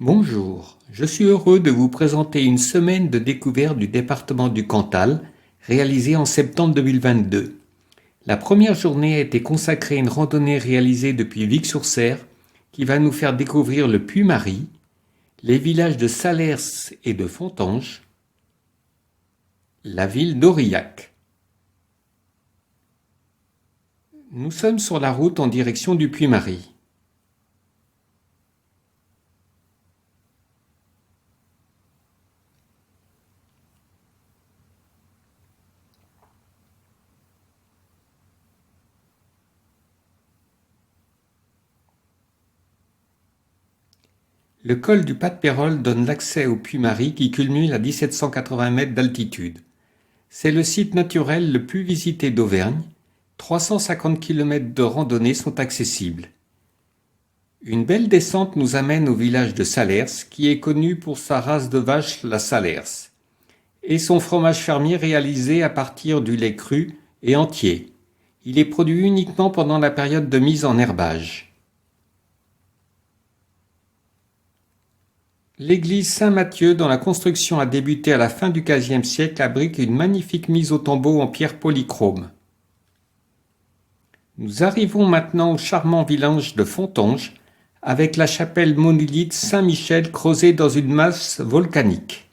Bonjour, je suis heureux de vous présenter une semaine de découverte du département du Cantal, réalisée en septembre 2022. La première journée a été consacrée à une randonnée réalisée depuis Vic-sur-Cère, qui va nous faire découvrir le Puy-Marie, les villages de Salers et de Fontanges, la ville d'Aurillac. Nous sommes sur la route en direction du Puy-Marie. Le col du Pas-de-Pérol donne l'accès au Puy-Marie qui culmine à 1780 mètres d'altitude. C'est le site naturel le plus visité d'Auvergne. 350 km de randonnée sont accessibles. Une belle descente nous amène au village de Salers, qui est connu pour sa race de vache, la Salers, et son fromage fermier réalisé à partir du lait cru et entier. Il est produit uniquement pendant la période de mise en herbage. L'église Saint-Mathieu, dont la construction a débuté à la fin du XVe siècle, abrite une magnifique mise au tombeau en pierre polychrome. Nous arrivons maintenant au charmant village de Fontanges, avec la chapelle monolithe Saint-Michel creusée dans une masse volcanique.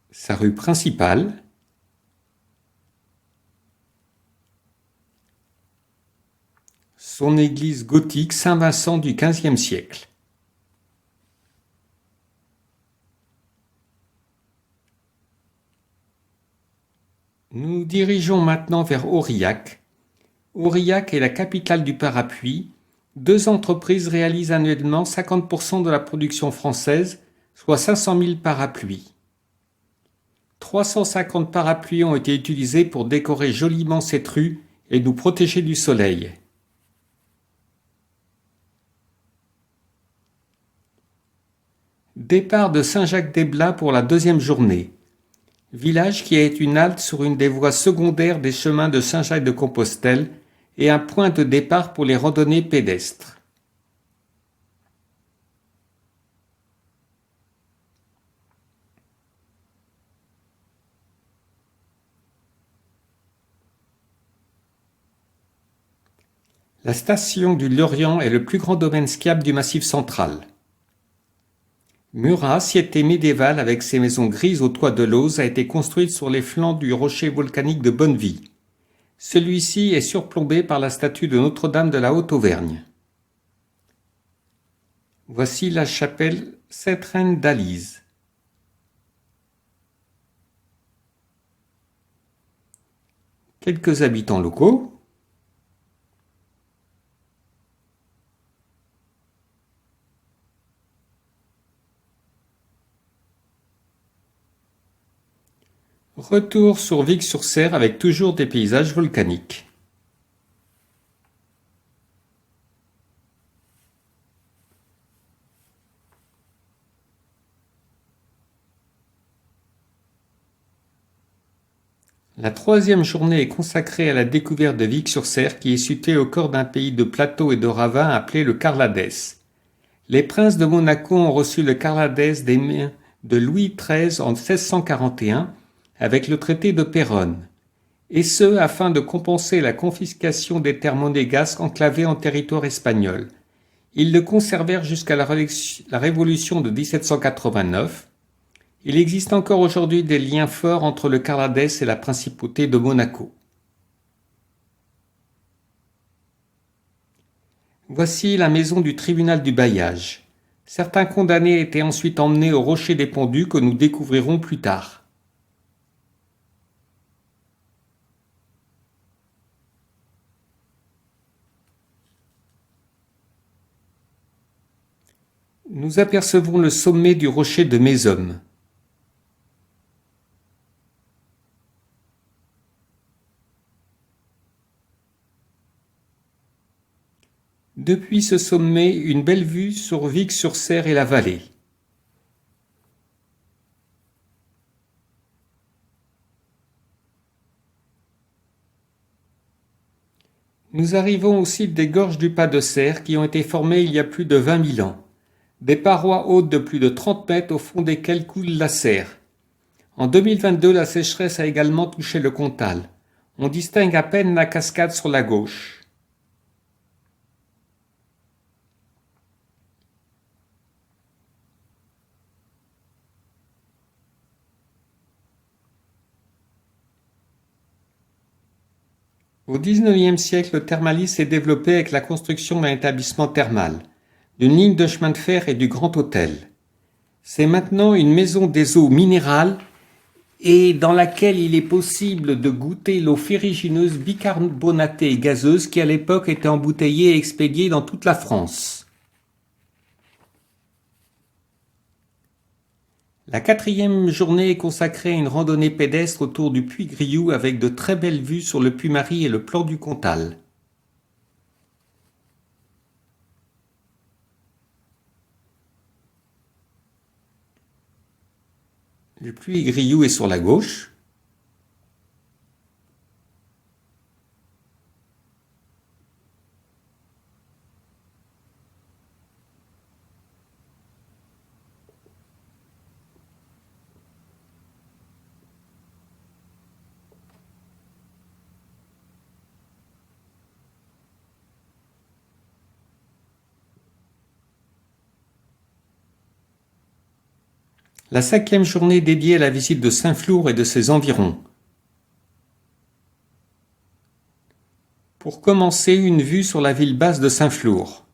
Sa rue principale, son église gothique Saint-Vincent du XVe siècle. Nous nous dirigeons maintenant vers Aurillac. Aurillac est la capitale du parapluie. 2 entreprises réalisent annuellement 50% de la production française, soit 500 000 parapluies. 350 parapluies ont été utilisés pour décorer joliment cette rue et nous protéger du soleil. Départ de Saint-Jacques-des-Blats pour la 2e journée. Village qui est une halte sur une des voies secondaires des chemins de Saint-Jacques-de-Compostelle et un point de départ pour les randonnées pédestres. La station du Lorient est le plus grand domaine skiable du Massif central. Murat, cité médiévale avec ses maisons grises au toit de lauze, a été construite sur les flancs du rocher volcanique de Bonnevie. Celui-ci est surplombé par la statue de Notre-Dame de la Haute-Auvergne. Voici la chapelle Sainte-Reine d'Alise. Quelques habitants locaux. Retour sur Vic-sur-Cère avec toujours des paysages volcaniques. La 3e journée est consacrée à la découverte de Vic-sur-Cère qui est située au cœur d'un pays de plateaux et de ravins appelé le Carladès. Les princes de Monaco ont reçu le Carladès des mains de Louis XIII en 1641 avec le traité de Péronne, et ce afin de compenser la confiscation des terres monégasques enclavées en territoire espagnol. Ils le conservèrent jusqu'à la Révolution de 1789. Il existe encore aujourd'hui des liens forts entre le Carladès et la principauté de Monaco. Voici la maison du tribunal du bailliage. Certains condamnés étaient ensuite emmenés au rocher des Pendus que nous découvrirons plus tard. Nous apercevons le sommet du rocher de Mézommes. Depuis ce sommet, une belle vue sur Vic-sur-Cère et la vallée. Nous arrivons au site des gorges du Pas de Serre qui ont été formées il y a plus de 20 000 ans. Des parois hautes de plus de 30 mètres au fond desquelles coule la Serre. En 2022, la sécheresse a également touché le Comtal. On distingue à peine la cascade sur la gauche. Au XIXe siècle, le thermalisme s'est développé avec la construction d'un établissement thermal, d'une ligne de chemin de fer et du Grand Hôtel. C'est maintenant une maison des eaux minérales et dans laquelle il est possible de goûter l'eau ferrugineuse bicarbonatée et gazeuse qui à l'époque était embouteillée et expédiée dans toute la France. La 4e journée est consacrée à une randonnée pédestre autour du puy Grioux avec de très belles vues sur le Puy-Marie et le plan du Comtal. Le puy Grioux est sur la gauche. La 5e journée est dédiée à la visite de Saint-Flour et de ses environs. Pour commencer, une vue sur la ville basse de Saint-Flour.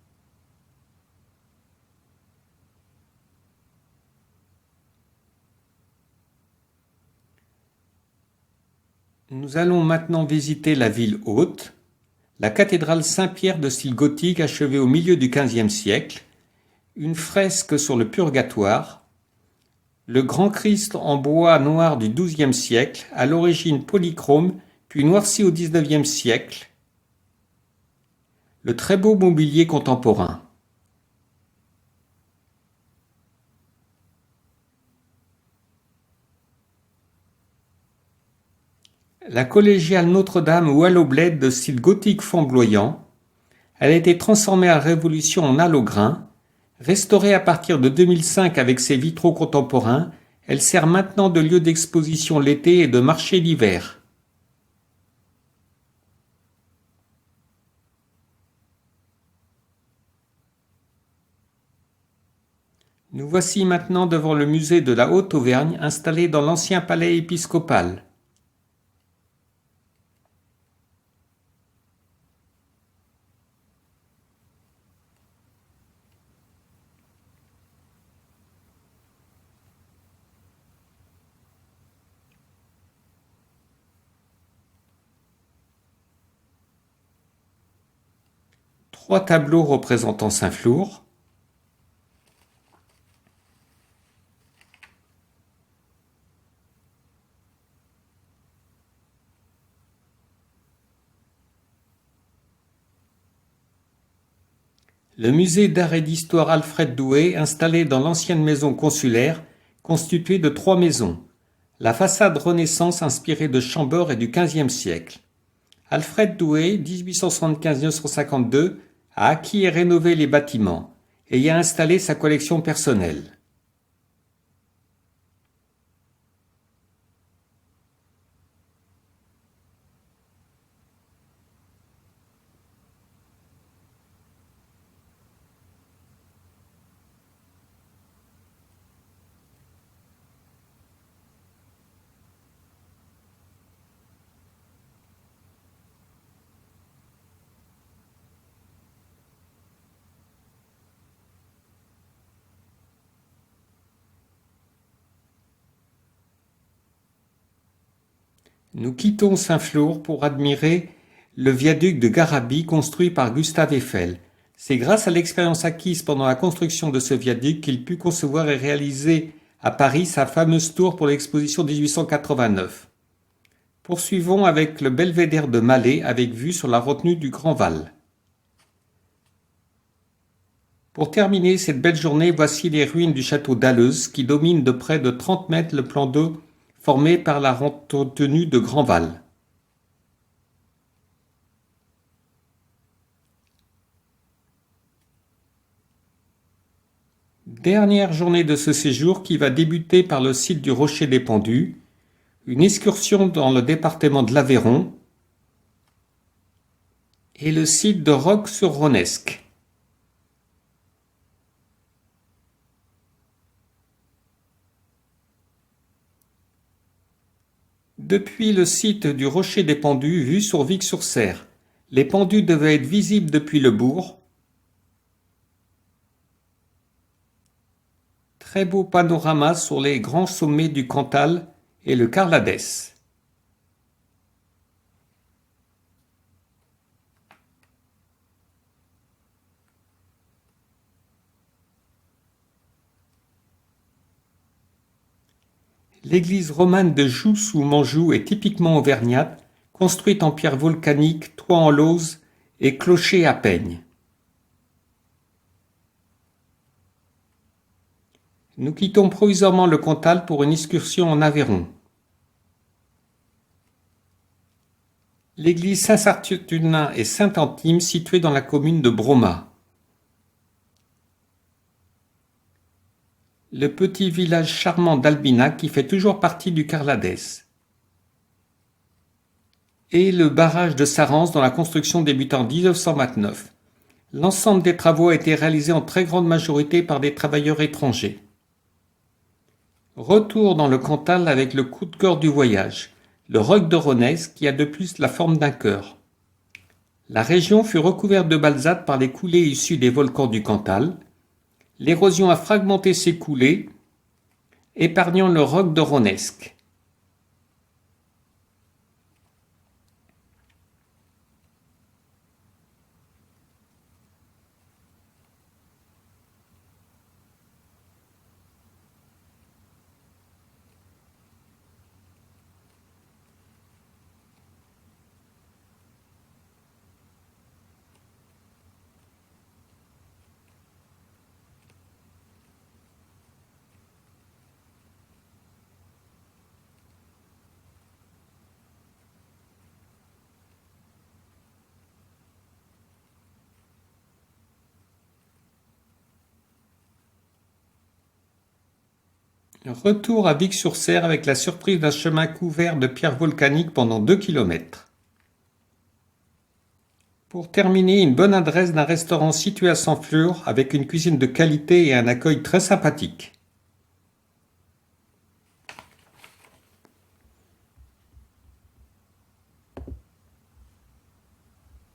Nous allons maintenant visiter la ville haute, la cathédrale Saint-Pierre de style gothique achevée au milieu du XVe siècle, une fresque sur le purgatoire, le grand Christ en bois noir du XIIe siècle, à l'origine polychrome, puis noirci au XIXe siècle, le très beau mobilier contemporain. La collégiale Notre-Dame ou Allobled de style gothique flamboyant, elle a été transformée à la Révolution en allograin. Restaurée à partir de 2005 avec ses vitraux contemporains, elle sert maintenant de lieu d'exposition l'été et de marché l'hiver. Nous voici maintenant devant le musée de la Haute-Auvergne installé dans l'ancien palais épiscopal. Trois tableaux représentant Saint-Flour. Le musée d'art et d'histoire Alfred Douai, installé dans l'ancienne maison consulaire, constituée de 3 maisons. La façade Renaissance inspirée de Chambord et du XVe siècle. Alfred Douai, 1875-1952, a acquis et rénové les bâtiments et y a installé sa collection personnelle. Nous quittons Saint-Flour pour admirer le viaduc de Garabit construit par Gustave Eiffel. C'est grâce à l'expérience acquise pendant la construction de ce viaduc qu'il put concevoir et réaliser à Paris sa fameuse tour pour l'exposition 1889. Poursuivons avec le belvédère de Mallet avec vue sur la retenue du Grand Val. Pour terminer cette belle journée, voici les ruines du château d'Alleuz qui dominent de près de 30 mètres le plan d'eau formé par la retenue de Grand Val. Dernière journée de ce séjour qui va débuter par le site du Rocher des Pendus, une excursion dans le département de l'Aveyron et le site de Roques-sur-Ronesque. Depuis le site du Rocher des Pendus, vue sur Vic-sur-Cère, les pendus devaient être visibles depuis le bourg. Très beau panorama sur les grands sommets du Cantal et le Carladès. L'église romane de Joux sous Manjou est typiquement auvergnate, construite en pierre volcanique, toit en lauze et clocher à peigne. Nous quittons provisoirement le Cantal pour une excursion en Aveyron. L'église Saint-Saturnin et Saint-Antime située dans la commune de Bromas. Le petit village charmant d'Albinac qui fait toujours partie du Carladès. Et le barrage de Sarrance dont la construction débuta en 1929. L'ensemble des travaux a été réalisé en très grande majorité par des travailleurs étrangers. Retour dans le Cantal avec le coup de cœur du voyage, le Roc de Ronesque qui a de plus la forme d'un cœur. La région fut recouverte de basaltes par les coulées issues des volcans du Cantal. L'érosion a fragmenté ces coulées, épargnant le Roc de Ronesque. Retour à Vic-sur-Cère avec la surprise d'un chemin couvert de pierres volcaniques pendant 2 km. Pour terminer, une bonne adresse d'un restaurant situé à Sansfleur avec une cuisine de qualité et un accueil très sympathique.